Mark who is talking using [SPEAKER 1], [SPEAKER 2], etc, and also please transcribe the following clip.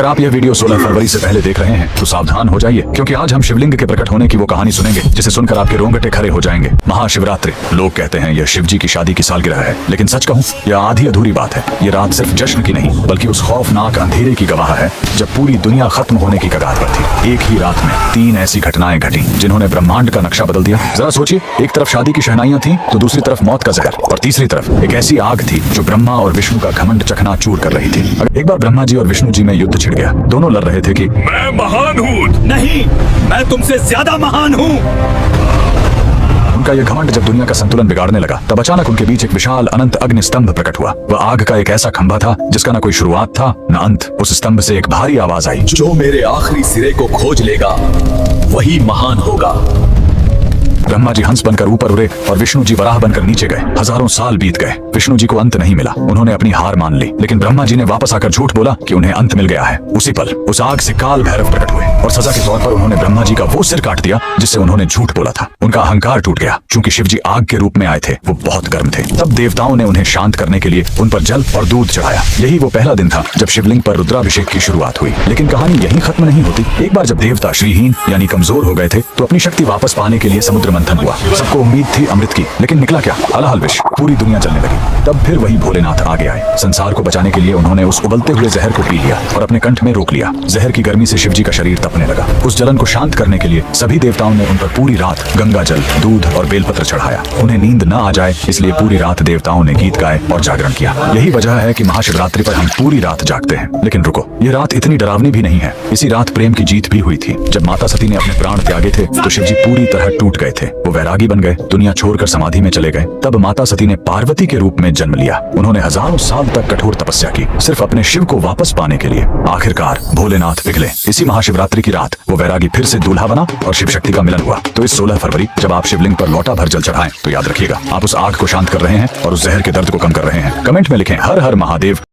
[SPEAKER 1] अगर आप यह वीडियो 16 फरवरी से पहले देख रहे हैं तो सावधान हो जाइए, क्योंकि आज हम शिवलिंग के प्रकट होने की वो कहानी सुनेंगे जिसे सुनकर आपके रोंगटे खड़े हो जाएंगे। महाशिवरात्रि, लोग कहते हैं यह शिव जी की शादी की सालगिरह है, लेकिन सच कहूं यह आधी अधूरी बात है। ये रात सिर्फ जश्न की नहीं बल्कि उस खौफनाक अंधेरे की गवाह है जब पूरी दुनिया खत्म होने की कगार पर थी। एक ही रात में 3 ऐसी घटनाएं घटी जिन्होंने ब्रह्मांड का नक्शा बदल दिया। जरा सोचिए, एक तरफ शादी की शहनाइयां थी तो दूसरी तरफ मौत का जहर, और तीसरी तरफ एक ऐसी आग थी जो ब्रह्मा और विष्णु का घमंड चकनाचूर कर रही थी। एक बार ब्रह्मा जी और विष्णु जी में युद्ध छिड़ गया। दोनों लड़ रहे थे कि
[SPEAKER 2] मैं महान हूँ।
[SPEAKER 3] नहीं, मैं तुमसे ज्यादा महान हूँ।
[SPEAKER 1] उनका यह घमंड जब दुनिया का संतुलन बिगाड़ने लगा, तब अचानक उनके बीच एक विशाल अनंत अग्नि स्तंभ प्रकट हुआ। वह आग का एक ऐसा खंभा था जिसका न कोई शुरुआत था न अंत। उस स्तंभ से एक भारी आवाज आई,
[SPEAKER 3] जो मेरे आखिरी सिरे को खोज लेगा वही महान होगा।
[SPEAKER 1] ब्रह्मा जी हंस बनकर ऊपर उड़े और विष्णु जी वराह बनकर नीचे गए। हजारों साल बीत गए, विष्णु जी को अंत नहीं मिला। उन्होंने अपनी हार मान ली, लेकिन ब्रह्मा जी ने वापस आकर झूठ बोला कि उन्हें अंत मिल गया है। उसी पल उस आग से काल भैरव प्रकट हुए और सजा के तौर पर उन्होंने ब्रह्मा जी का वो सिर काट दिया जिससे उन्होंने झूठ बोला था। उनका अहंकार टूट गया। चूंकि शिव जी आग के रूप में आए थे, वो बहुत गर्म थे। तब देवताओं ने उन्हें शांत करने के लिए उन पर जल और दूध चढ़ाया। यही वो पहला दिन था जब शिवलिंग पर रुद्राभिषेक की शुरुआत हुई। लेकिन कहानी यहीं खत्म नहीं होती। एक बार जब देवता श्रीहीन यानी कमजोर हो गए थे तो अपनी शक्ति वापस पाने के लिए समुद्र मंथन हुआ। सबको उम्मीद थी अमृत की, लेकिन निकला क्या? हलाहल विष। पूरी दुनिया जलने लगी। तब फिर वही भोलेनाथ आगे आए। संसार को बचाने के लिए उन्होंने उस उबलते हुए जहर को पी लिया और अपने कंठ में रोक लिया। जहर की गर्मी से शिव जी का शरीर तपने लगा। उस जलन को शांत करने के लिए सभी देवताओं ने उन पर पूरी रात गंगा जल, दूध और बेलपत्र चढ़ाया। उन्हें नींद न आ जाए इसलिए पूरी रात देवताओं ने गीत गाए और जागरण किया। यही वजह है कि महाशिवरात्रि पर हम पूरी रात जागते हैं। लेकिन रुको, ये रात इतनी डरावनी भी नहीं है। इसी रात प्रेम की जीत भी हुई थी। जब माता सती ने अपने प्राण त्यागे थे तो शिव जी पूरी तरह टूट गए थे। वो वैरागी बन गए, दुनिया छोड़कर समाधि में चले गए। तब माता सती ने पार्वती के रूप में जन्म लिया। उन्होंने हजारों साल तक कठोर तपस्या की सिर्फ अपने शिव को वापस पाने के लिए। आखिरकार भोलेनाथ पिघले। इसी महाशिवरात्रि की रात वो वैरागी फिर से दूल्हा बना और शिव शक्ति का मिलन हुआ। तो इस 16 फरवरी जब आप शिवलिंग पर लोटा भर जल चढ़ाएं तो याद रखिएगा, आप उस आग को शांत कर रहे हैं और उस जहर के दर्द को कम कर रहे हैं। कमेंट में लिखें हर हर महादेव।